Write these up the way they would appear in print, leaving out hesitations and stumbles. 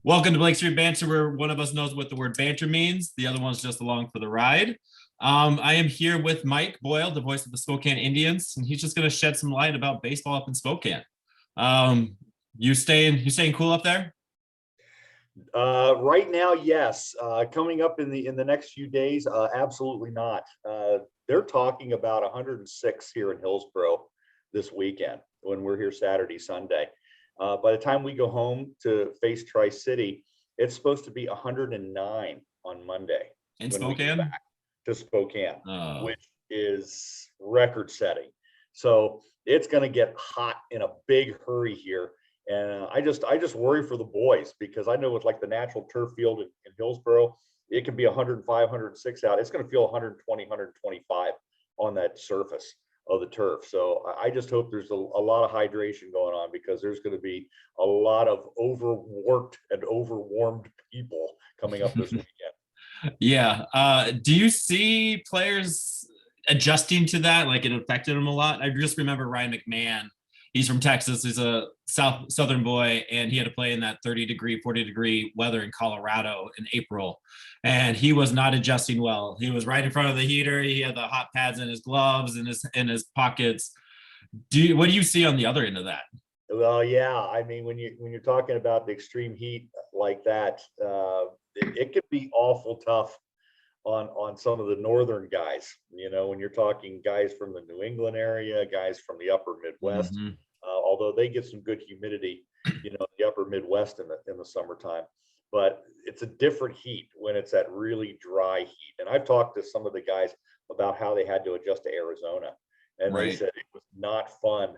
Welcome to Blake Street Banter, where one of us knows what the word banter means. The other one's just along for the ride. I am here with Mike Boyle, the voice of the Spokane Indians, and he's just going to shed some light about baseball up in Spokane. You staying cool up there? Right now, yes. Coming up in the next few days, absolutely not. They're talking about 106 here in Hillsborough this weekend when we're here Saturday, Sunday. By the time we go home to face Tri-City, it's supposed to be 109 on Monday. In Spokane? To Spokane, which is record setting. So it's going to get hot in a big hurry here. And I just worry for the boys, because I know with like the natural turf field in Hillsborough, it can be 105, 106 out. It's going to feel 120, 125 on that surface of the turf. So I just hope there's a lot of hydration going on, because there's going to be a lot of overworked and overwarmed people coming up this weekend. Yeah. Do you see players adjusting to that? Like, it affected them a lot? I just remember Ryan McMahon. He's from Texas. He's a southern boy, and he had to play in that 30-degree, 40-degree weather in Colorado in April, and he was not adjusting well. He was right in front of the heater. He had the hot pads in his gloves and in his pockets. What do you see on the other end of that? Well, yeah. I mean, when you're talking about the extreme heat like that, it could be awful tough on some of the northern guys. You know, when you're talking guys from the New England area, guys from the upper Midwest, although they get some good humidity, the upper Midwest in the summertime. But it's a different heat when it's that really dry heat. And I've talked to some of the guys about how they had to adjust to Arizona, and They said it was not fun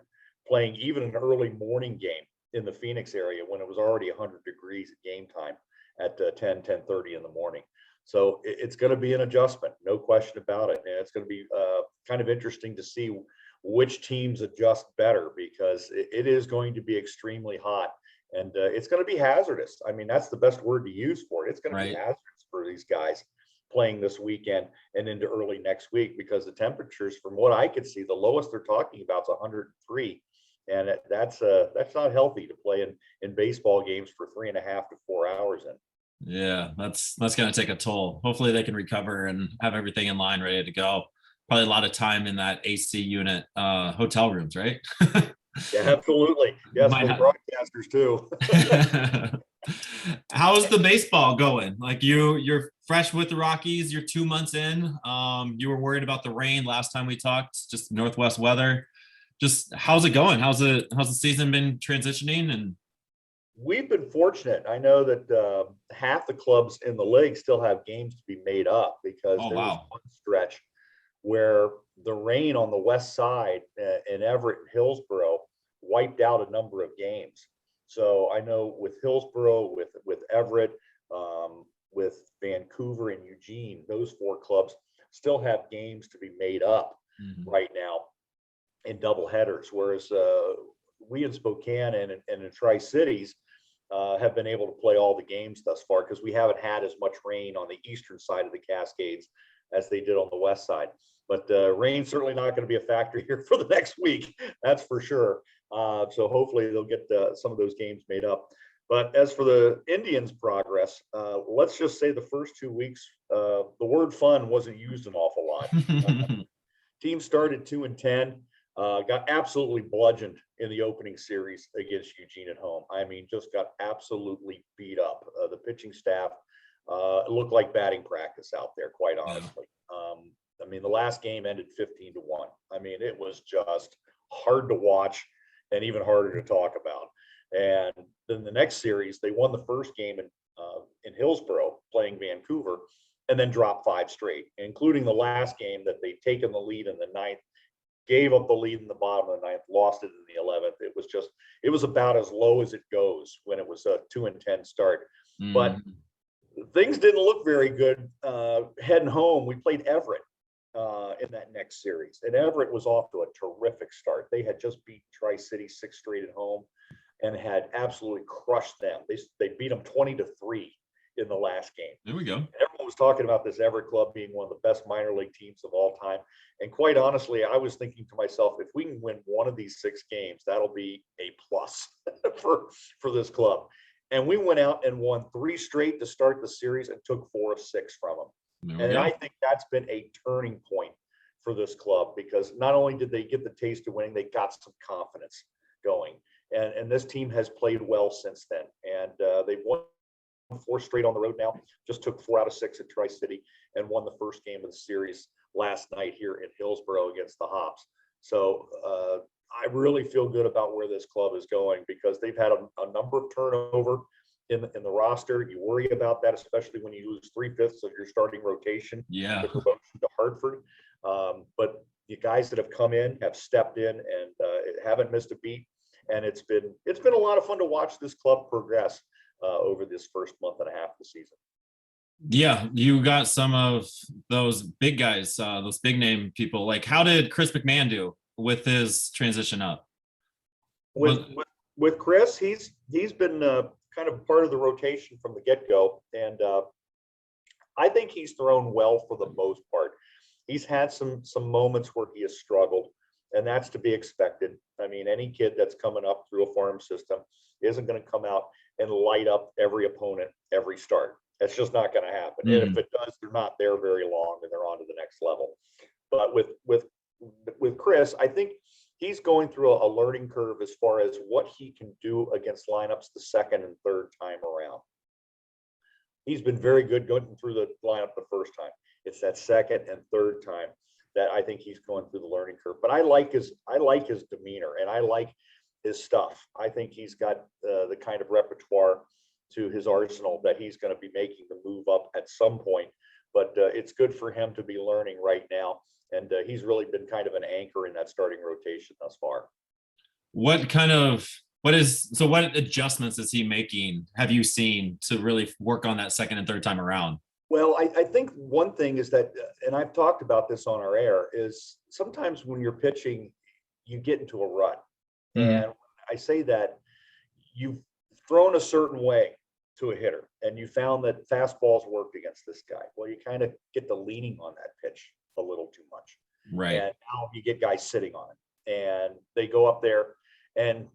playing even an early morning game in the Phoenix area when it was already 100 degrees at game time at 10:30 in the morning. So it's going to be an adjustment, no question about it. And it's going to be kind of interesting to see which teams adjust better, because it is going to be extremely hot, and it's going to be hazardous. I mean, that's the best word to use for it. It's going to be hazardous for these guys playing this weekend and into early next week, because the temperatures, from what I could see, the lowest they're talking about is 103. And that's not healthy to play in baseball games for 3.5 to 4 hours in. Yeah, that's going to take a toll. Hopefully they can recover and have everything in line, ready to go. Probably a lot of time in that AC unit, hotel rooms, right? Yeah, absolutely. Yes, for the broadcasters too. How's the baseball going? Like, you're fresh with the Rockies. You're 2 months in. You were worried about the rain last time we talked, just Northwest weather. Just how's it going? How's the season been transitioning? And we've been fortunate. I know that half the clubs in the league still have games to be made up, because there was one stretch where the rain on the west side in Everett and Hillsborough wiped out a number of games. So I know with Hillsborough, with Everett, with Vancouver and Eugene, those 4 clubs still have games to be made up right now in double headers, whereas we in Spokane and in Tri-Cities have been able to play all the games thus far, because we haven't had as much rain on the eastern side of the Cascades as they did on the west side. But rain's certainly not going to be a factor here for the next week, that's for sure. So hopefully they'll get some of those games made up. But as for the Indians' progress, let's just say the first 2 weeks, the word fun wasn't used an awful lot. Team started 2-10. Got absolutely bludgeoned in the opening series against Eugene at home. I mean, just got absolutely beat up. The pitching staff looked like batting practice out there, quite honestly. I mean, the last game ended 15-1. I mean, it was just hard to watch and even harder to talk about. And then the next series, they won the first game in Hillsborough playing Vancouver, and then dropped 5 straight, including the last game that they'd taken the lead in the 9th, gave up the lead in the bottom of the 9th, lost it in the 11th. It was about as low as it goes when it was a 2-10 start. But things didn't look very good heading home. We played Everett in that next series, and Everett was off to a terrific start. They had just beat Tri-City 6 straight at home and had absolutely crushed them. They beat them 20-3 in the last game. There we go. Everyone was talking about this Everett club being one of the best minor league teams of all time. And quite honestly, I was thinking to myself, if we can win one of these 6 games, that'll be a plus for this club. And we went out and won 3 straight to start the series and took 4 of 6 from them. And I think that's been a turning point for this club, because not only did they get the taste of winning, they got some confidence going. And this team has played well since then. And they've won 4 straight on the road now, just took 4 out of 6 at Tri-City and won the first game of the series last night here in Hillsborough against the Hops. So I really feel good about where this club is going, because they've had a number of turnover in the roster. You worry about that, especially when you lose 3/5 of your starting rotation. Yeah. The promotion to Hartford. But the guys that have come in have stepped in and haven't missed a beat. And it's been a lot of fun to watch this club progress over this first month and a half of the season. Yeah, you got some of those big guys, those big name people. Like, how did Chris McMahon do with his transition up? With Chris, he's been kind of part of the rotation from the get-go, and I think he's thrown well for the most part. He's had some moments where he has struggled, and that's to be expected. I mean, any kid that's coming up through a farm system isn't going to come out and light up every opponent every start. That's just not going to happen. And if it does, they're not there very long, and they're on to the next level. But with Chris, I think he's going through a learning curve as far as what he can do against lineups the second and third time around. He's been very good going through the lineup the first time. It's that second and third time that I think he's going through the learning curve. But I like his demeanor, and I like his stuff. I think he's got the kind of repertoire to his arsenal that he's going to be making the move up at some point. But it's good for him to be learning right now. And he's really been kind of an anchor in that starting rotation thus far. What adjustments is he making, have you seen, to really work on that second and third time around? Well, I think one thing is that, and I've talked about this on our air, is sometimes when you're pitching, you get into a rut. And I say that you've thrown a certain way to a hitter, and you found that fastballs worked against this guy. Well, you kind of get the leaning on that pitch a little too much. Right. And now you get guys sitting on it, and they go up there, and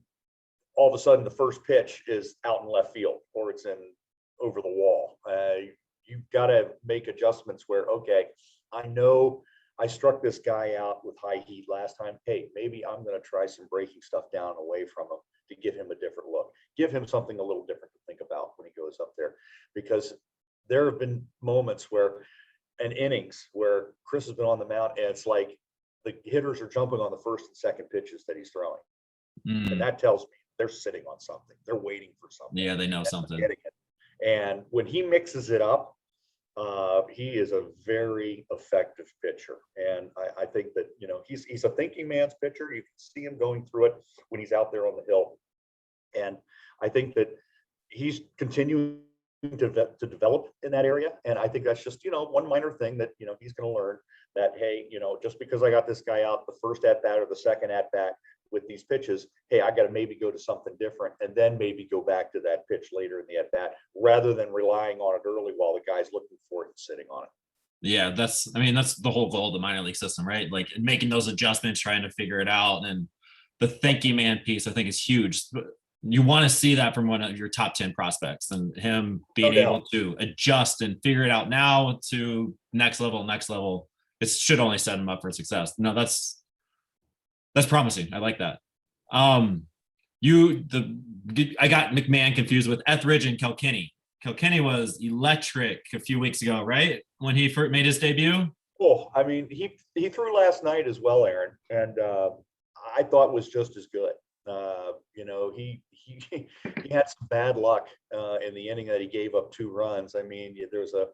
all of a sudden the first pitch is out in left field, or it's in over the wall. You've got to make adjustments where, okay, I know I struck this guy out with high heat last time. Hey, maybe I'm going to try some breaking stuff down away from him to give him a different look, give him something a little different to think about when he goes up there. Because there have been moments and innings where Chris has been on the mound, and it's like the hitters are jumping on the first and second pitches that he's throwing. And that tells me they're sitting on something. They're waiting for something. Yeah, they know something. Getting it. And when he mixes it up, he is a very effective pitcher. And I think that, he's a thinking man's pitcher. You can see him going through it when he's out there on the hill. And I think that he's continuing to develop in that area. And I think that's just, one minor thing that, he's going to learn, that, hey, just because I got this guy out the first at bat or the second at bat with these pitches, hey, I got to maybe go to something different, and then maybe go back to that pitch later in the at bat, rather than relying on it early while the guy's looking for it and sitting on it. Yeah, that's the whole goal of the minor league system, right? Like, making those adjustments, trying to figure it out. And the thinking man piece, I think, is huge. You want to see that from one of your top 10 prospects, and him being able to adjust and figure it out now to next level. It should only set him up for success. No, that's promising. I like that. I got McMahon confused with Etheridge and Kilkenny. Kilkenny was electric a few weeks ago, right? When he first made his debut. Oh, I mean, he threw last night as well, Aaron, and I thought was just as good. He had some bad luck in the inning that he gave up 2 runs. I mean, there was a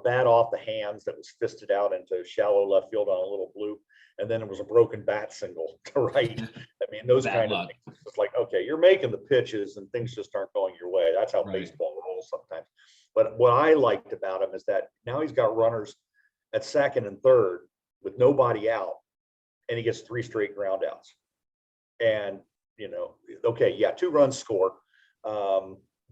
bat off the hands that was fisted out into shallow left field on a little bloop. And then it was a broken bat single to right. I mean, those kind of things. It's like, okay, you're making the pitches and things just aren't going your way. That's how baseball rolls sometimes. But what I liked about him is that now he's got runners at second and third with nobody out, and he gets 3 straight ground outs. And, okay, yeah, 2 runs score.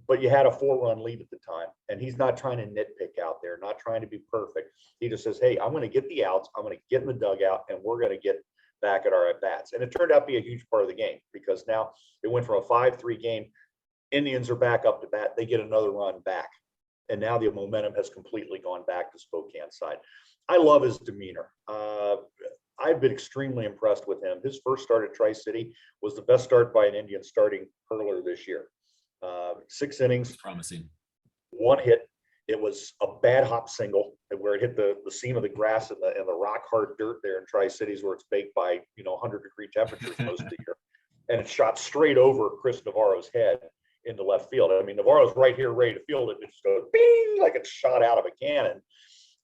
But you had a 4-run lead at the time, and he's not trying to nitpick out there, not trying to be perfect. He just says, hey, I'm going to get the outs, I'm going to get in the dugout, and we're going to get back at our at-bats. And it turned out to be a huge part of the game, because now it went from a 5-3 game Indians are back up to bat. They get another run back. And now the momentum has completely gone back to Spokane side. I love his demeanor. I've been extremely impressed with him. His first start at Tri-City was the best start by an Indian starting hurler this year. 6 innings, promising, 1 hit. It was a bad hop single where it hit the seam of the grass and the rock hard dirt there in Tri-Cities where it's baked by 100-degree temperatures most of the year, and it shot straight over Chris Navarro's head into left field. I mean, Navarro's right here ready to field it, and it just goes bing like it's shot out of a cannon.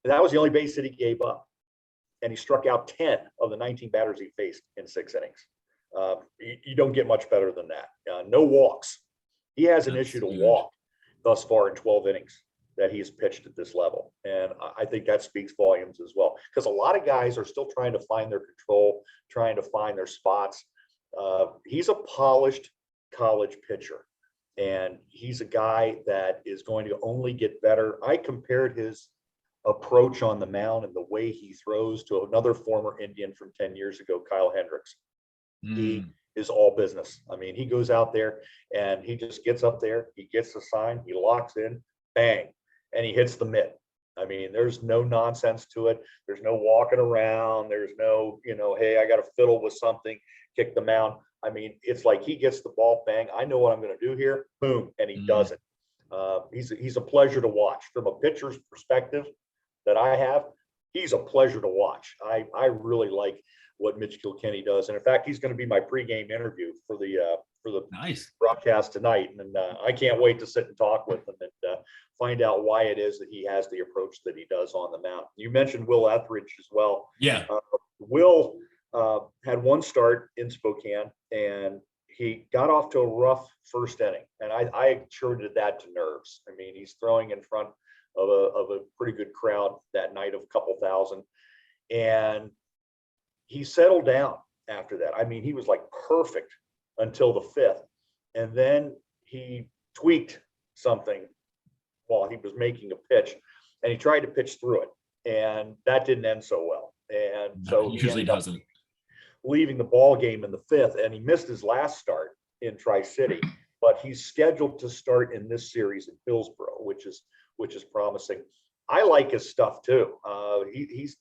And that was the only base that he gave up, and he struck out 10 of the 19 batters he faced in 6 innings. You don't get much better than that. No walks. He hasn't issued a walk thus far in 12 innings that he's pitched at this level. And I think that speaks volumes as well, because a lot of guys are still trying to find their control, trying to find their spots. He's a polished college pitcher, and he's a guy that is going to only get better. I compared his approach on the mound and the way he throws to another former Indian from 10 years ago, Kyle Hendricks. He is all business. I mean, he goes out there and he just gets up there, he gets the sign, he locks in, bang, and he hits the mitt. I mean, there's no nonsense to it. There's no walking around. There's no, hey, I got to fiddle with something, kick the mound. I mean, it's like he gets the ball, bang, I know what I'm going to do here, boom, and he does it. He's a pleasure to watch. From a pitcher's perspective that I have, he's a pleasure to watch. I really like what Mitch Kilkenny does. And in fact, he's going to be my pregame interview for the nice broadcast tonight. And I can't wait to sit and talk with him and find out why it is that he has the approach that he does on the mound. You mentioned Will Etheridge as well. Yeah. Will had 1 start in Spokane, and he got off to a rough first inning. And I attributed that to nerves. I mean, he's throwing in front of a pretty good crowd that night of a couple thousand. And he settled down after that. I mean, he was like perfect until the 5th. And then he tweaked something while he was making a pitch, and he tried to pitch through it. And that didn't end so well. And so he usually doesn't. Leaving the ball game in the 5th, and he missed his last start in Tri-City, but he's scheduled to start in this series in Hillsborough, which is promising. I like his stuff too. He's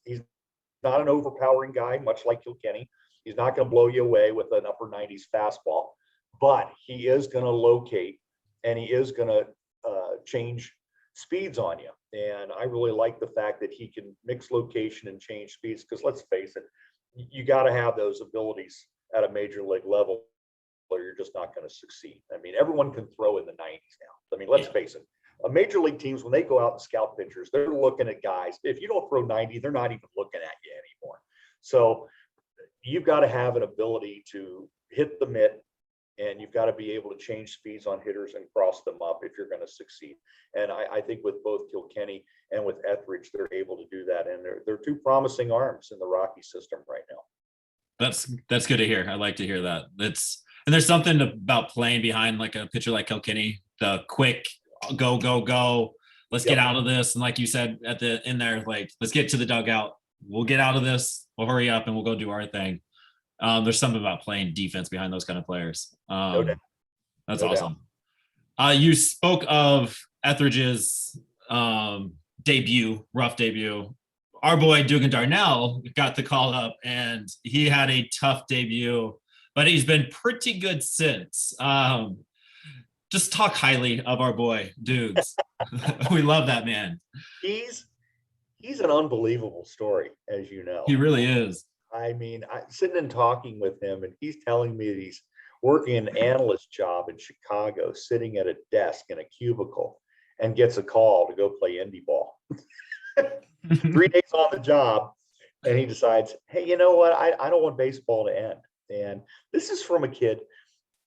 not an overpowering guy, much like Kilkenny. He's not going to blow you away with an upper 90s fastball, but he is going to locate, and he is going to change speeds on you. And I really like the fact that he can mix location and change speeds, because let's face it, you got to have those abilities at a major league level, or you're just not going to succeed. I mean, everyone can throw in the 90s now. I mean, let's face it. Major league teams, when they go out and scout pitchers, they're looking at guys. If you don't throw 90, they're not even looking at you anymore. So you've got to have an ability to hit the mitt, and you've got to be able to change speeds on hitters and cross them up if you're going to succeed. And I think with both Kilkenny and with Etheridge, they're able to do that. And they're 2 promising arms in the Rocky system right now. That's good to hear. I like to hear that. And there's something about playing behind like a pitcher like Kilkenny, the quick go. Let's get out of this. And like you said in there, like, let's get to the dugout. We'll get out of this. We'll hurry up and we'll go do our thing. There's something about playing defense behind those kind of players. That's awesome. You spoke of Etheridge's rough debut. Our boy Dugan Darnell got the call up, and he had a tough debut, but he's been pretty good since. Just talk highly of our boy Dugs. We love that man. He's an unbelievable story, as you know. He really is. I mean, sitting and talking with him, and he's telling me that he's working an analyst job in Chicago, sitting at a desk in a cubicle, and gets a call to go play indie ball. 3 days on the job, and he decides, hey, you know what? I don't want baseball to end. And this is from a kid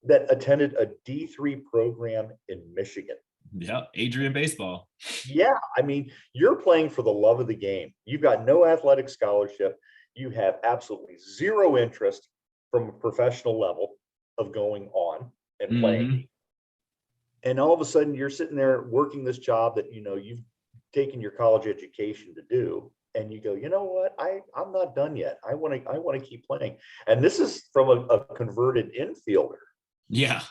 that attended a D3 program in Michigan. Yeah, Adrian baseball. Yeah, I mean, you're playing for the love of the game. You've got no athletic scholarship. You have absolutely zero interest from a professional level of going on and playing. And all of a sudden, you're sitting there working this job that you've taken your college education to do, and you go, you know what? I'm not done yet. I want to keep playing. And this is from a converted infielder. Yeah.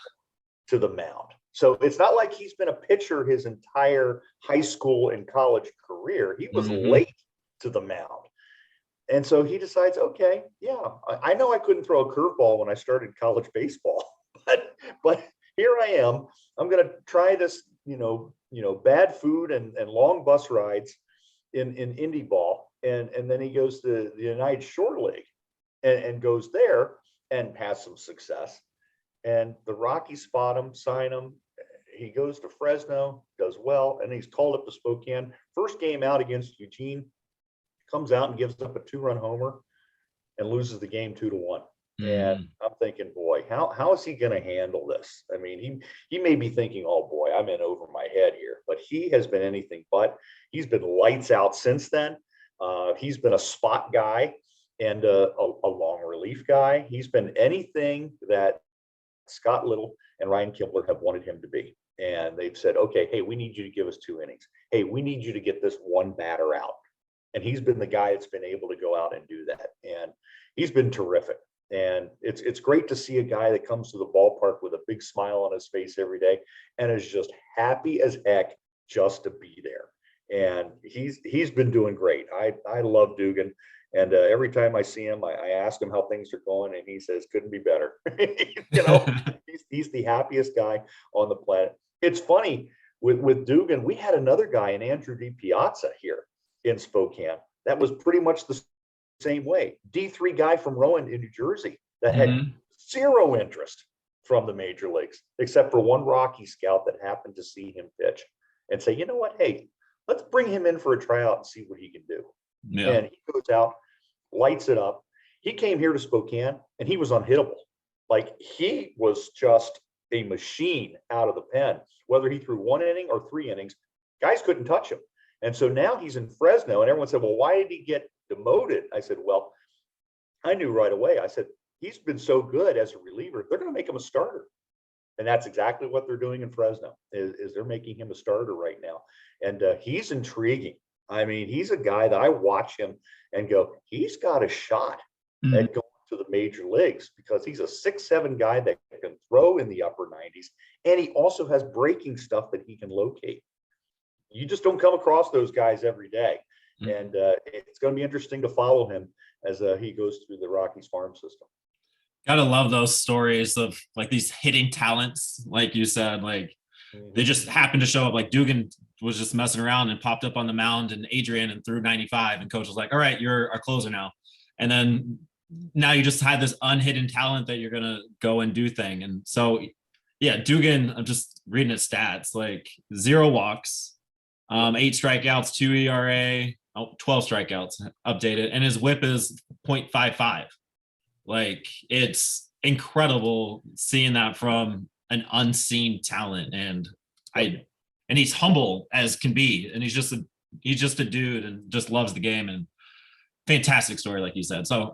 To the mound. So it's not like he's been a pitcher his entire high school and college career. He was late to the mound. And so he decides, okay, yeah, I know I couldn't throw a curveball when I started college baseball, but here I am. I'm going to try this, bad food and long bus rides in indie ball. And then he goes to the United Shore League and goes there and has some success. And the Rockies spot him, sign him. He goes to Fresno, does well, and he's called up to Spokane. First game out against Eugene, comes out and gives up a 2-run homer and loses the game 2-1. And I'm thinking, boy, how is he going to handle this? I mean, he may be thinking, oh boy, I'm in over my head here, but he has been anything but. He's been lights out since then. He's been a spot guy and a long relief guy. He's been anything that Scott Little and Ryan Kimbler have wanted him to be. And they've said, okay, hey, we need you to give us 2 innings. Hey, we need you to get this one batter out. And he's been the guy that's been able to go out and do that. And he's been terrific. And it's great to see a guy that comes to the ballpark with a big smile on his face every day and is just happy as heck just to be there. And he's been doing great. I love Dugan. And every time I see him, I ask him how things are going, and he says, couldn't be better. He's the happiest guy on the planet. It's funny with Dugan, we had another guy, an Andrew DiPiazza here in Spokane. That was pretty much the same way. D3 guy from Rowan in New Jersey that had zero interest from the major leagues, except for one Rocky scout that happened to see him pitch and say, you know what, hey, let's bring him in for a tryout and see what he can do. Yeah. And he goes out, lights it up. He came here to Spokane and he was unhittable. Like, he was just a machine out of the pen. Whether he threw 1 inning or 3 innings, guys couldn't touch him. And so now he's in Fresno, and everyone said, well, why did he get demoted? I said, well, I knew right away. I said, he's been so good as a reliever, they're going to make him a starter. And that's exactly what they're doing in Fresno, is they're making him a starter right now. And he's intriguing. I mean, he's a guy that I watch him and go, he's got a shot at going to the major leagues, because he's a 6'7" guy that can throw in the upper 90s. And he also has breaking stuff that he can locate. You just don't come across those guys every day. And it's going to be interesting to follow him as he goes through the Rockies farm system. Gotta love those stories of like these hitting talents, like you said, like they just happened to show up. Like Dugan was just messing around and popped up on the mound, and Adrian and threw 95, and coach was like, all right, you're our closer now. And then now you just had this unhidden talent that you're gonna go and do thing. And so yeah, Dugan, I'm just reading his stats, like 0 walks, 8 strikeouts, 2 ERA, 12 strikeouts updated, and his whip is 0.55. Like, it's incredible seeing that from an unseen talent. And he's humble as can be, and he's just a dude and just loves the game. And fantastic story, like you said. So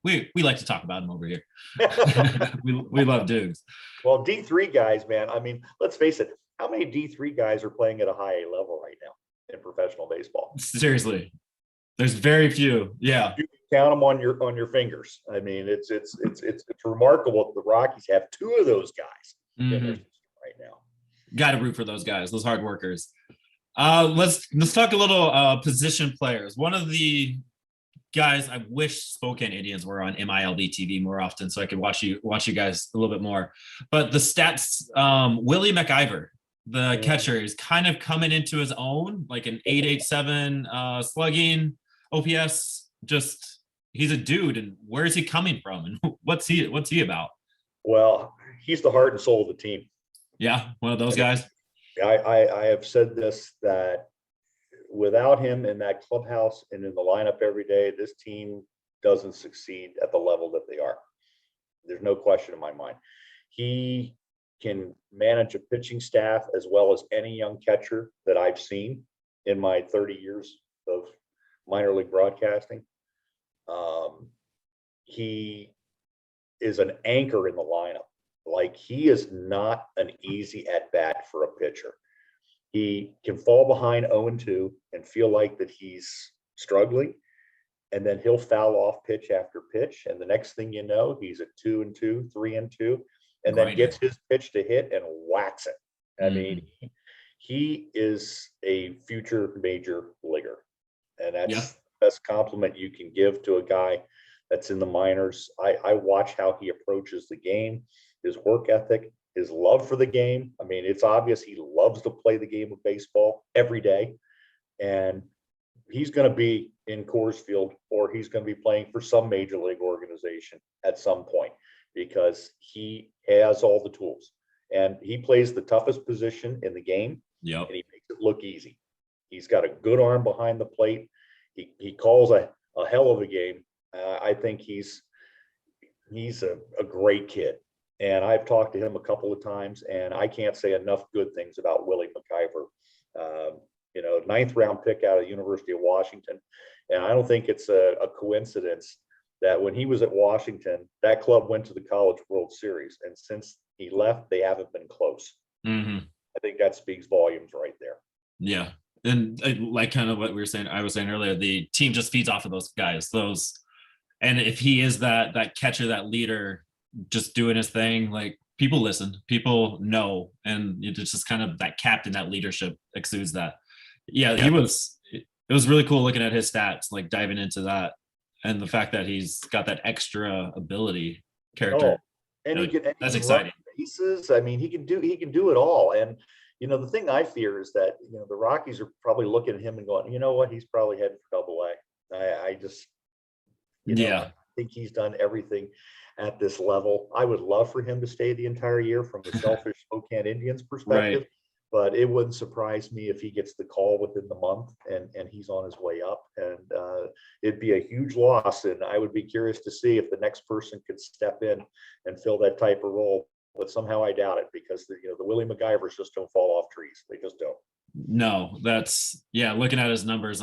we like to talk about him over here. we love dudes. Well, D3 guys, man, I mean, let's face it, how many D3 guys are playing at a high A level right now in professional baseball? Seriously, there's very few. Yeah, you can count them on your fingers. I mean, it's remarkable that the Rockies have 2 of those guys in their system right now. Got to root for those guys, those hard workers. Let's talk a little position players. One of the guys, I wish Spokane Indians were on MILB TV more often so I could watch you guys a little bit more. But the stats, Willie MacIver, the catcher, is kind of coming into his own, like an 8.87 slugging OPS. Just, he's a dude, and where is he coming from, and what's he about? Well, he's the heart and soul of the team. Yeah, one of those guys. I have said this, that without him in that clubhouse and in the lineup every day, this team doesn't succeed at the level that they are. There's no question in my mind. He can manage a pitching staff as well as any young catcher that I've seen in my 30 years of minor league broadcasting. He is an anchor in the lineup. Like, he is not an easy at bat for a pitcher. He can fall behind 0-2 and feel like that he's struggling, and then he'll foul off pitch after pitch, and the next thing you know, he's at 2-2, 3-2, and then gets his pitch to hit and whacks it. I mean, he is a future major leaguer, and that's the best compliment you can give to a guy that's in the minors. I watch how he approaches the game, his work ethic, his love for the game. I mean, it's obvious he loves to play the game of baseball every day, and he's going to be in Coors Field, or he's going to be playing for some major league organization at some point, because he has all the tools, and he plays the toughest position in the game. Yep. And he makes it look easy. He's got a good arm behind the plate. He calls a hell of a game. I think he's a great kid. And I've talked to him a couple of times, and I can't say enough good things about Willie MacIver. Ninth round pick out of the University of Washington. And I don't think it's a coincidence that when he was at Washington, that club went to the College World Series. And since he left, they haven't been close. Mm-hmm. I think that speaks volumes right there. Yeah. And like kind of what I was saying earlier, the team just feeds off of those guys. And if he is that catcher, that leader, just doing his thing, like people listen, people know, and it's just kind of that captain, that leadership exudes that. Yeah, it was really cool looking at his stats, like diving into that, and the fact that he's got that extra ability character. And that's exciting. Bases. I mean, he can do it all. And the thing I fear is that the Rockies are probably looking at him and going, you know what, he's probably heading for AA. I just I think he's done everything at this level. I would love for him to stay the entire year from the selfish Spokane Indians perspective. Right. But it wouldn't surprise me if he gets the call within the month and he's on his way up. And it'd be a huge loss. And I would be curious to see if the next person could step in and fill that type of role. But somehow I doubt it, because the Willie MacIvers just don't fall off trees. They just don't. No, that's looking at his numbers,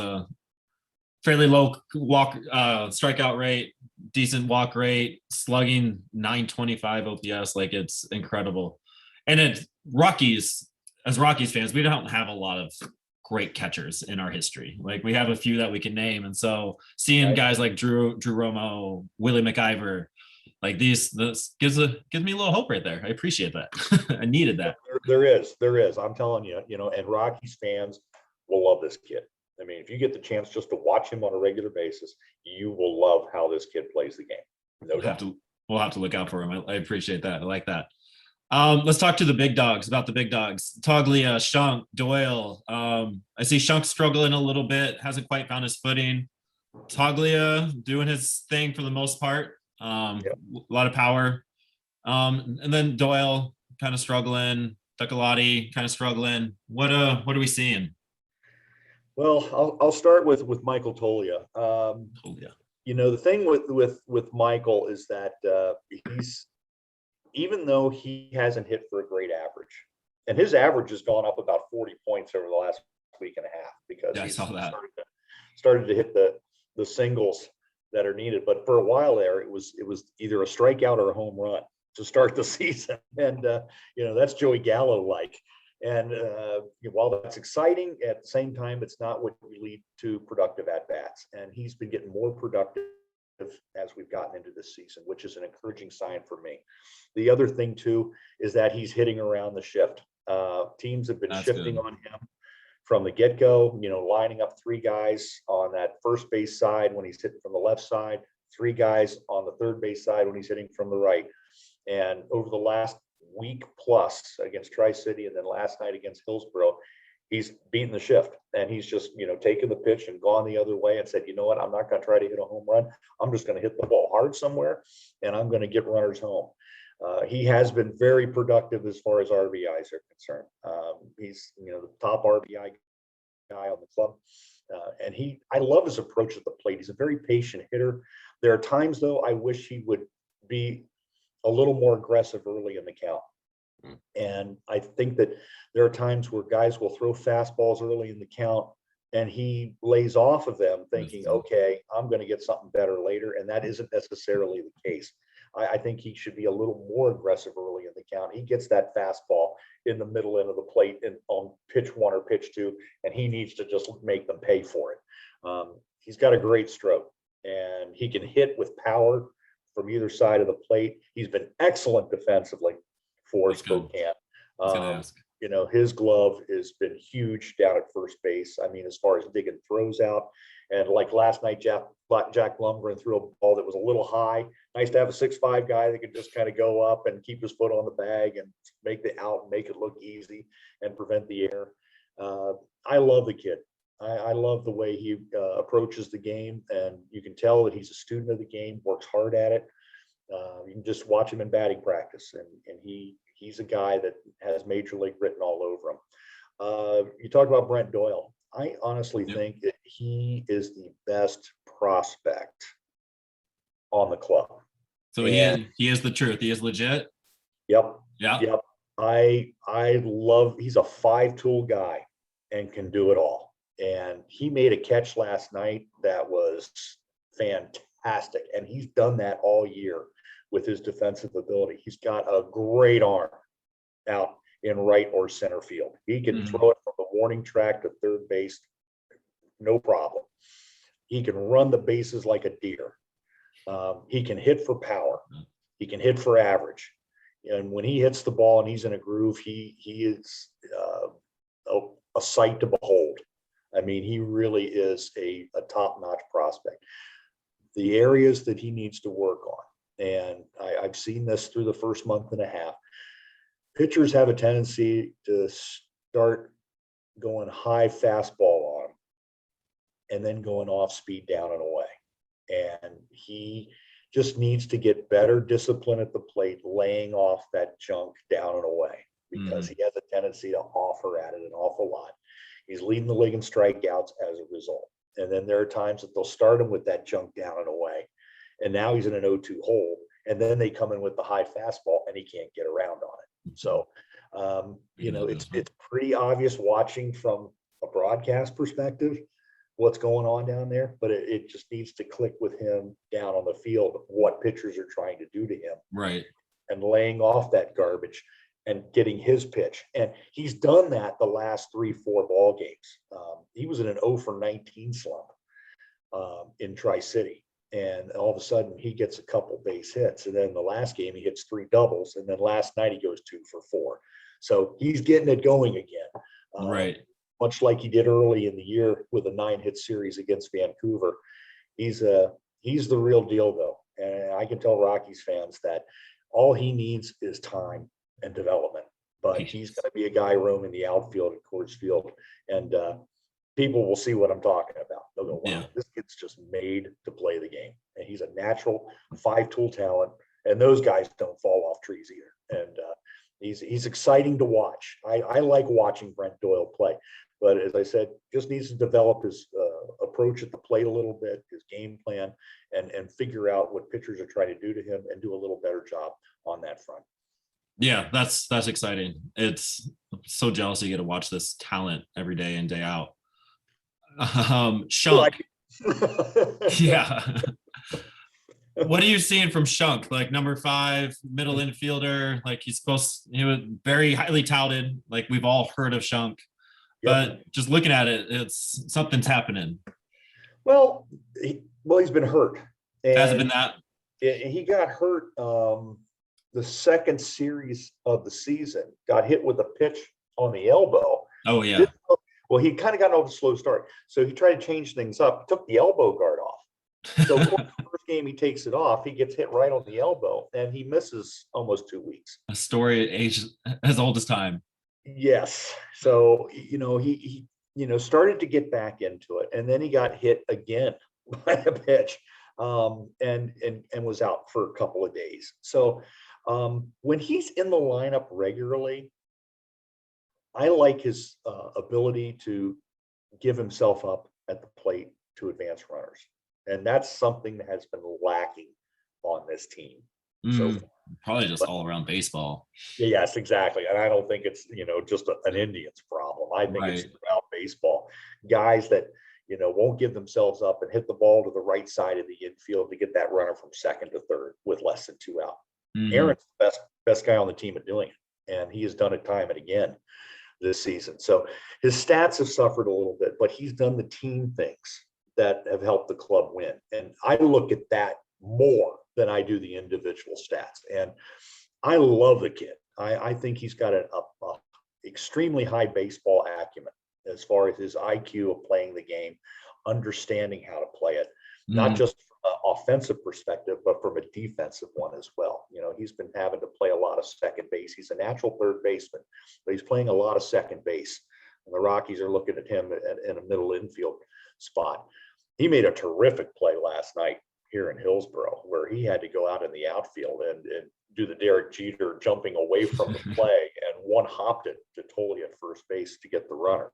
fairly low strikeout rate, decent walk rate, slugging 925 OPS. Like, it's incredible. And it's Rockies. As Rockies fans, we don't have a lot of great catchers in our history. Like, we have a few that we can name. And so seeing guys like Drew Romo, Willie MacIver, like this gives me a little hope right there. I appreciate that. I needed that. There is. I'm telling you, and Rockies fans will love this kid. I mean, if you get the chance just to watch him on a regular basis, you will love how this kid plays the game. No doubt. We'll have to look out for him. I appreciate that. I like that. Let's talk to the big dogs, about the big dogs. Toglia, Schunk, Doyle. I see Schunk struggling a little bit, hasn't quite found his footing. Toglia doing his thing for the most part. A lot of power. And then Doyle kind of struggling. Ducalotti kind of struggling. What are we seeing? Well, I'll start with Michael Toglia. The thing with Michael is that he's, even though he hasn't hit for a great average, and his average has gone up about 40 points over the last week and a half, because I saw that. Started to hit the singles that are needed. But for a while there, it was either a strikeout or a home run to start the season. And, that's Joey Gallo-like. And while that's exciting, at the same time, it's not what we lead to productive at-bats. And he's been getting more productive as we've gotten into this season, which is an encouraging sign for me. The other thing, too, is that he's hitting around the shift. Teams have been shifting on him from the get-go, lining up three guys on that first base side when he's hitting from the left side, three guys on the third base side when he's hitting from the right. And over the last week plus against Tri-City, and then last night against Hillsborough, he's beaten the shift, and he's just, taken the pitch and gone the other way and said, you know what, I'm not going to try to hit a home run. I'm just going to hit the ball hard somewhere, and I'm going to get runners home. He has been very productive as far as RBIs are concerned. He's, the top RBI guy on the club. And I love his approach at the plate. He's a very patient hitter. There are times, though, I wish he would be a little more aggressive early in the count. And I think that there are times where guys will throw fastballs early in the count, and he lays off of them thinking, okay, I'm going to get something better later. And that isn't necessarily the case. I think he should be a little more aggressive early in the count. He gets that fastball in the middle end of the plate and on pitch one or pitch two, and he needs to just make them pay for it. He's got a great stroke, and he can hit with power from either side of the plate. He's been excellent defensively for Spokane. his glove has been huge down at first base. I mean, as far as digging throws out. And like last night, Jack Lundgren threw a ball that was a little high. Nice to have a 6'5" guy that could just kind of go up and keep his foot on the bag and make the out and make it look easy and prevent the error. I love the kid. I love the way he approaches the game, and you can tell that he's a student of the game, works hard at it. You can just watch him in batting practice, and he's a guy that has major league written all over him. You talk about Brent Doyle. I honestly think that he is the best prospect on the club. So he is the truth. He is legit. Yep. Yeah. Yep. I love. He's a 5-tool guy and can do it all. And he made a catch last night that was fantastic, and he's done that all year with his defensive ability. He's got a great arm out in right or center field. He can throw it from the warning track to third base, no problem. He can run the bases like a deer. He can hit for power. He can hit for average. And when he hits the ball and he's in a groove, he is a sight to behold. I mean, he really is a top-notch prospect. The areas that he needs to work on, and I've seen this through the first month and a half, pitchers have a tendency to start going high fastball on him and then going off speed down and away. And he just needs to get better discipline at the plate, laying off that junk down and away, because he has a tendency to offer at it an awful lot. He's leading the league in strikeouts as a result. And then there are times that they'll start him with that junk down and away, and now he's in an 0-2 hole, and then they come in with the high fastball and he can't get around on it. So, it's pretty obvious watching from a broadcast perspective what's going on down there, but it just needs to click with him down on the field, what pitchers are trying to do to him. Right. And laying off that garbage and getting his pitch. And he's done that the last 3-4 ball games. He was in an 0-for-19 slump in Tri-City. And all of a sudden he gets a couple base hits. And then the last game he hits 3 doubles. And then last night he goes 2-for-4. So he's getting it going again. Right. Much like he did early in the year with a 9-hit series against Vancouver. He's the real deal, though. And I can tell Rockies fans that all he needs is time and development. But he's going to be a guy roaming the outfield at Coors Field. And people will see what I'm talking about. They'll go, wow, this kid's just made to play the game. And he's a natural 5-tool talent. And those guys don't fall off trees either. And he's exciting to watch. I like watching Brent Doyle play. But as I said, just needs to develop his approach at the plate a little bit, his game plan, and figure out what pitchers are trying to do to him and do a little better job on that front. Yeah, that's exciting. It's so jealous you get to watch this talent every day in, day out. Schunk. Yeah. What are you seeing from Schunk? Like number 5, middle infielder, like he was very highly touted. Like we've all heard of Schunk. But just looking at it, it's something's happening. Well, he's been hurt. Has it been that? He got hurt the second series of the season. Got hit with a pitch on the elbow. Oh yeah. Well, he kind of got off a slow start, so he tried to change things up. Took the elbow guard off. So the first game he takes it off, he gets hit right on the elbow, and he misses almost 2 weeks. A story age as old as time. Yes. So, he started to get back into it, and then he got hit again by a pitch and was out for a couple of days. So when he's in the lineup regularly, I like his ability to give himself up at the plate to advance runners. And that's something that has been lacking on this team. So probably just all around baseball. Yes, exactly. And I don't think it's, just an Indians problem. I think it's throughout baseball. Guys that, won't give themselves up and hit the ball to the right side of the infield to get that runner from second to third with less than 2 out. Aaron's the best guy on the team at doing it. And he has done it time and again this season. So his stats have suffered a little bit, but he's done the team things that have helped the club win. And I look at that more than I do the individual stats. And I love the kid. I think he's got extremely high baseball acumen as far as his IQ of playing the game, understanding how to play it, not just from an offensive perspective, but from a defensive one as well. You know, he's been having to play a lot of second base. He's a natural third baseman, but he's playing a lot of second base. And the Rockies are looking at him in a middle infield spot. He made a terrific play last night here in Hillsborough, where he had to go out in the outfield and do the Derek Jeter jumping away from the play and one hopped it to Toglia at first base to get the runner.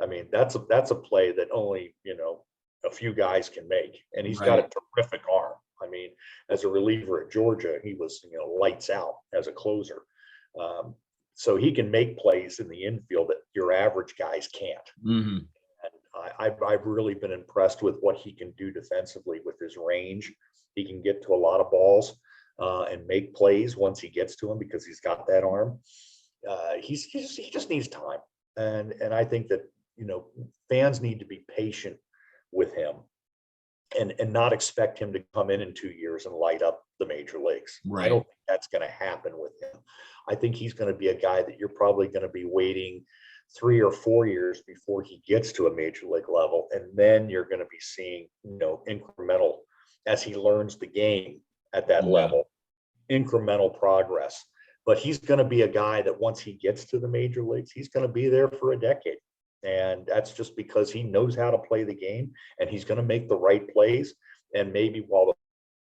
I mean, that's a play that only, you know, a few guys can make. And he's got a terrific arm. I mean, as a reliever at Georgia, he was, you know, lights out as a closer. So he can make plays in the infield that your average guys can't. And I've really been impressed with what he can do defensively with his range. He can get to a lot of balls and make plays once he gets to them because he's got that arm. He just needs time. And I think that, you know, fans need to be patient with him and not expect him to come in 2 years and light up the major leagues. I don't think that's going to happen with him. I think he's going to be a guy that you're probably going to be waiting 3 or 4 years before he gets to a major league level. And then you're going to be seeing, you know, incremental, as he learns the game at that level, incremental progress. But he's going to be a guy that once he gets to the major leagues, he's going to be there for a decade. And that's just because he knows how to play the game and he's going to make the right plays. And maybe while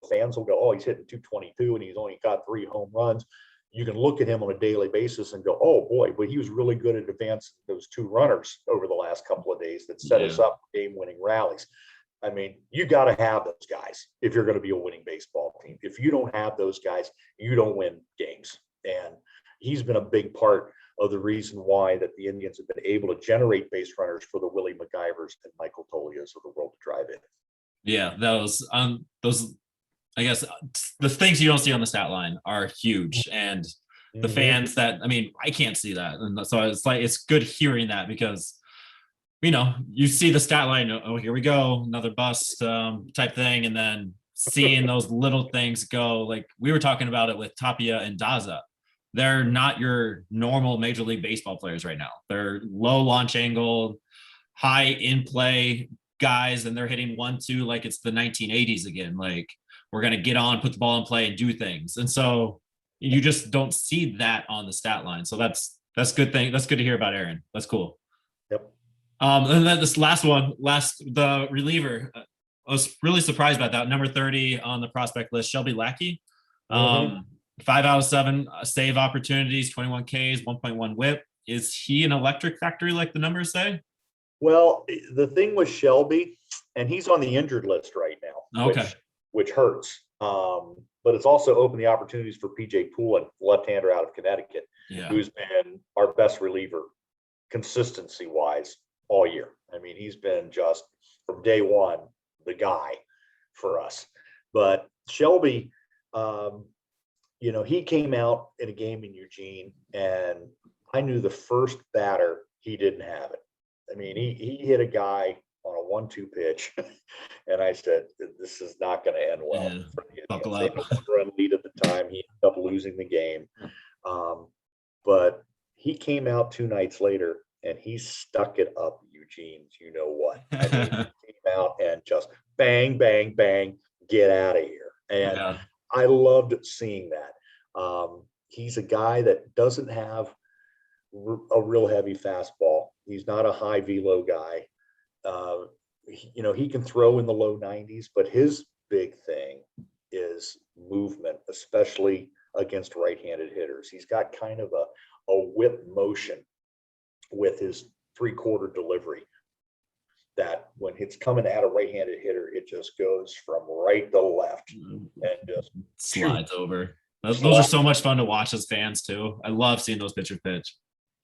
the fans will go, oh, he's hitting 222 and he's only got 3 home runs, you can look at him on a daily basis and go, oh boy, but he was really good at advancing those 2 runners over the last couple of days that set us up for game-winning rallies. I mean, you got to have those guys if you're going to be a winning baseball team. If you don't have those guys, you don't win games. And he's been a big part of the reason why that the Indians have been able to generate base runners for the Willie MacIvers and Michael Toglias of the world to drive in. Yeah, those I guess the things you don't see on the stat line are huge, and the fans that, I mean, I can't see that, and so it's like it's good hearing that because, you know, you see the stat line, oh, here we go, another bust type thing, and then seeing those little things go, like we were talking about it with Tapia and Daza. They're not your normal Major League Baseball players right now. They're low launch angle, high in play guys, and they're hitting 1-2 like it's the 1980s again. Like, we're going to get on, put the ball in play and do things. And so you just don't see that on the stat line. So that's good thing. That's good to hear about Aaron. That's cool. Yep. And then this last one, the reliever, I was really surprised about that. Number 30 on the prospect list, Shelby Lackey. 5 out of 7 save opportunities, 21 Ks, 1.1 whip. Is he an electric factory like the numbers say? Well, the thing with Shelby, and he's on the injured list right now, which hurts. But it's also opened the opportunities for PJ Poulin, left-hander out of Connecticut, who's been our best reliever consistency-wise all year. I mean, he's been just from day one the guy for us. But Shelby, you know, he came out in a game in Eugene, and I knew the first batter he didn't have it. I mean, he hit a guy on a 1-2 pitch, and I said, "This is not going to end well." For the Buckle Indians. up. They had a 1-run lead at the time. He ended up losing the game, but he came out 2 nights later, and he stuck it up Eugene's. You know what? I mean, he came out and just bang, bang, bang, get out of here, and I loved seeing that. He's a guy that doesn't have a real heavy fastball. He's not a high velo guy. You know, he can throw in the low 90s, but his big thing is movement, especially against right-handed hitters. He's got kind of a whip motion with his 3/4 delivery that when it's coming at a right-handed hitter, it just goes from right to left and just slides over. Those are so much fun to watch as fans too. I love seeing those pitcher pitch.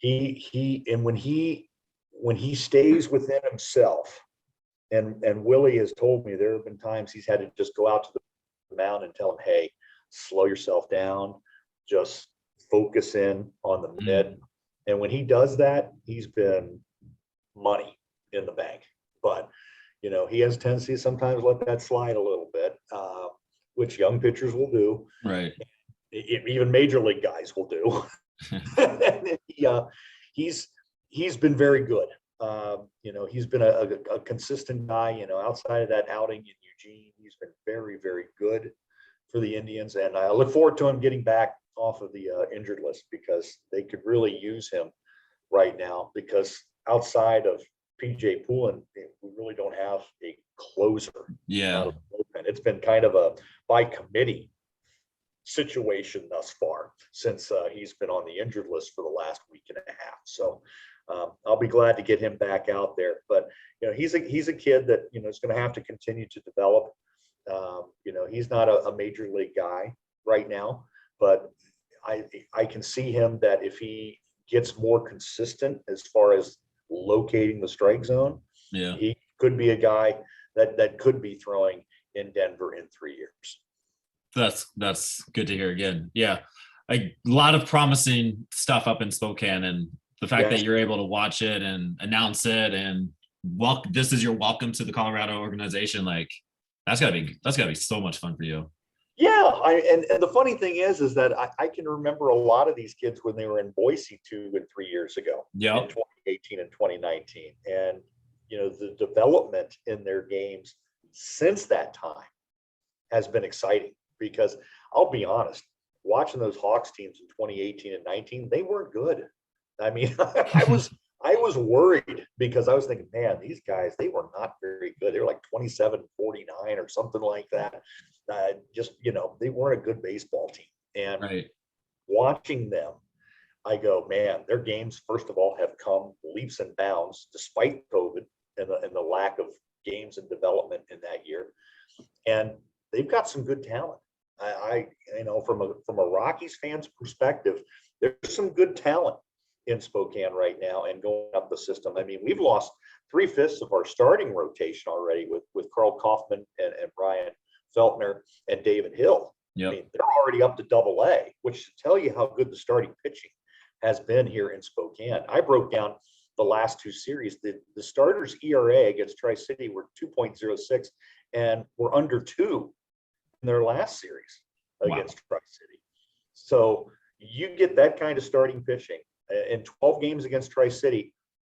And when he stays within himself, and Willie has told me there have been times he's had to just go out to the mound and tell him, hey, slow yourself down, just focus in on the mid. And when he does that, he's been money in the bank. But, you know, he has a tendency to sometimes let that slide a little bit, which young pitchers will do. Right. Even major league guys will do. he's been very good. He's been a consistent guy, outside of that outing in Eugene, he's been very, very good for the Indians. And I look forward to him getting back off of the injured list, because they could really use him right now, because outside of PJ Poulin, we really don't have a closer. Yeah. It's been kind of a by committee situation thus far, since he's been on the injured list for the last week and a half. So I'll be glad to get him back out there. But he's a kid that is going to have to continue to develop. He's not a major league guy right now, but I can see him that if he gets more consistent as far as locating the strike zone, he could be a guy that could be throwing in Denver in 3 years. That's good to hear again. Yeah. A lot of promising stuff up in Spokane, and the fact that you're able to watch it and announce it and this is your welcome to the Colorado organization. Like that's gotta be so much fun for you. Yeah. And the funny thing is that I can remember a lot of these kids when they were in Boise 2 and 3 years ago, in 2018 and 2019. And, the development in their games since that time has been exciting, because I'll be honest, watching those Hawks teams in 2018 and 19, they weren't good. I mean, I was worried, because I was thinking, man, these guys, they were not very good. They were like 27-49 or something like that. They weren't a good baseball team. And watching them, I go, man, their games, first of all, have come leaps and bounds despite COVID and the lack of games and development in that year. And they've got some good talent. From a Rockies fan's perspective, there's some good talent in Spokane right now and going up the system. I mean, we've lost 3/5 of our starting rotation already with Carl Kaufman and Brian Feltner and David Hill. I mean, they're already up to AA, which should tell you how good the starting pitching has been here in Spokane. I broke down the last 2 series. The starters' ERA against Tri-City were 2.06, and were under 2 in their last series against Tri-City. So you get that kind of starting pitching in 12 games against Tri-City,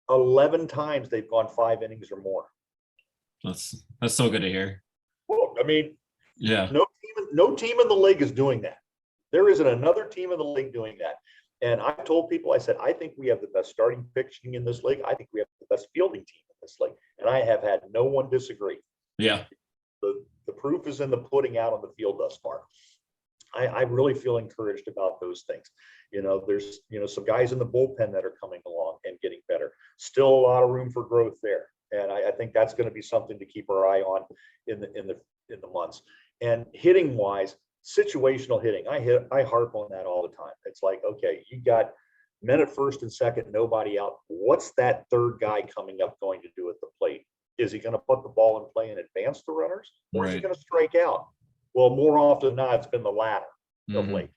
11 times they've gone 5 innings or more. That's so good to hear. Well, I mean, no team in the league is doing that. There isn't another team in the league doing that. And I told people, I said, I think we have the best starting pitching in this league. I think we have the best fielding team in this league. And I have had no one disagree. Yeah. The proof is in the pudding out on the field thus far. I really feel encouraged about those things. There's some guys in the bullpen that are coming along and getting better. Still a lot of room for growth there. And I think that's going to be something to keep our eye on in the months. And hitting wise, situational hitting, I harp on that all the time. It's like, okay, you got men at first and second, nobody out. What's that third guy coming up going to do at the plate? Is he going to put the ball in play and advance the runners, or is he going to strike out? Well, more often than not, it's been the latter of late.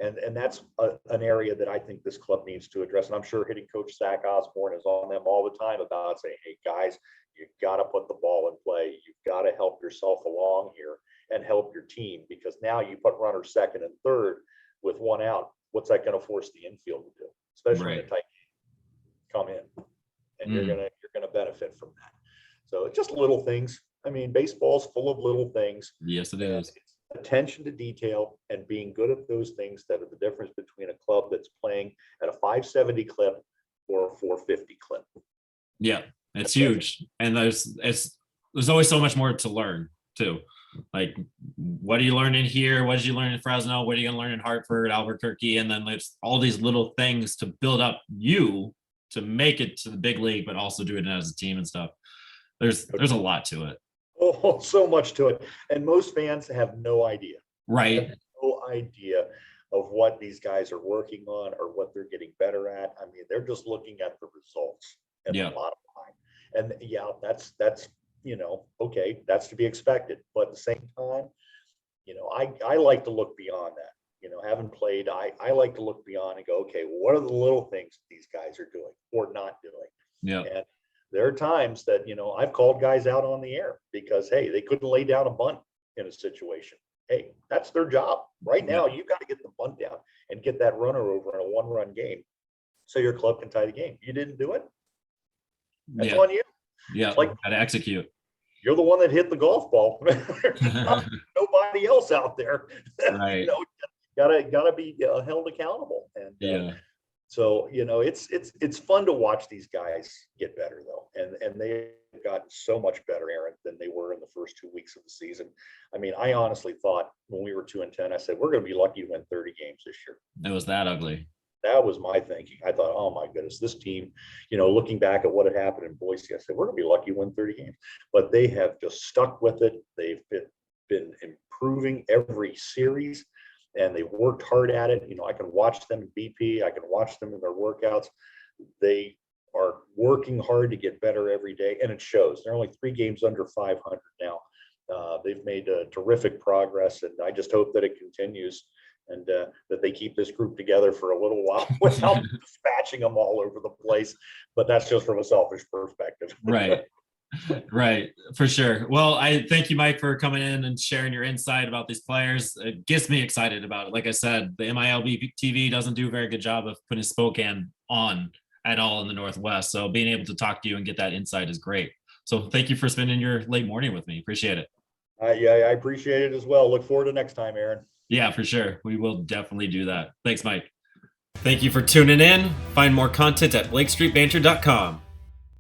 And that's an area that I think this club needs to address. And I'm sure hitting coach Zach Osborne is on them all the time about saying, hey, guys, you've got to put the ball in play. You've got to help yourself along here and help your team, because now you put runners second and third with 1 out. What's that going to force the infield to do, especially in a tight game? Come in, and you're gonna benefit from that. So it's just little things. I mean, baseball's full of little things. Yes, it is. Attention to detail and being good at those things that are the difference between a club that's playing at a 570 clip or a 450 clip. Yeah, it's huge. And there's always so much more to learn too. Like, what are you learning here? What did you learn in Fresno? What are you going to learn in Hartford, Albuquerque? And then there's all these little things to build up you to make it to the big league, but also do it as a team and stuff. There's a lot to it. Oh, so much to it. And most fans have no idea. Right. No idea of what these guys are working on or what they're getting better at. I mean, they're just looking at the results and the bottom line. And that's okay, that's to be expected. But at the same time, I like to look beyond that. Having played, I like to look beyond and go, okay, what are the little things these guys are doing or not doing? Yeah. And there are times that, I've called guys out on the air because, hey, they couldn't lay down a bunt in a situation. Hey, that's their job. Right now, you've got to get the bunt down and get that runner over in a 1-run game. so your club can tie the game. You didn't do it. That's Yeah. on you. Yeah. It's like, got to execute. you're the one that hit the golf ball. Nobody else out there. Right. Gotta be held accountable. And Yeah. so, it's fun to watch these guys get better though. And they've gotten so much better, Aaron, than they were in the first 2 weeks of the season. I mean, I honestly thought when we were 2-10, I said, we're going to be lucky to win 30 games this year. It was that ugly. That was my thinking. I thought, oh my goodness, this team, looking back at what had happened in Boise, I said, we're going to be lucky to win 30 games. But they have just stuck with it. They've been improving every series, and they worked hard at it. I can watch them in BP. I can watch them in their workouts. They are working hard to get better every day, and it shows. They're only 3 games under 500 now. They've made terrific progress, and I just hope that it continues, and that they keep this group together for a little while without dispatching them all over the place. But that's just from a selfish perspective. Right. Right, for sure. Well, I thank you, Mike, for coming in and sharing your insight about these players. It gets me excited about it. Like I said, the MILB TV doesn't do a very good job of putting Spokane on at all in the Northwest. So being able to talk to you and get that insight is great. So thank you for spending your late morning with me. Appreciate it. Yeah, I appreciate it as well. Look forward to next time, Aaron. Yeah, for sure. We will definitely do that. Thanks, Mike. Thank you for tuning in. Find more content at BlakeStreetBanter.com.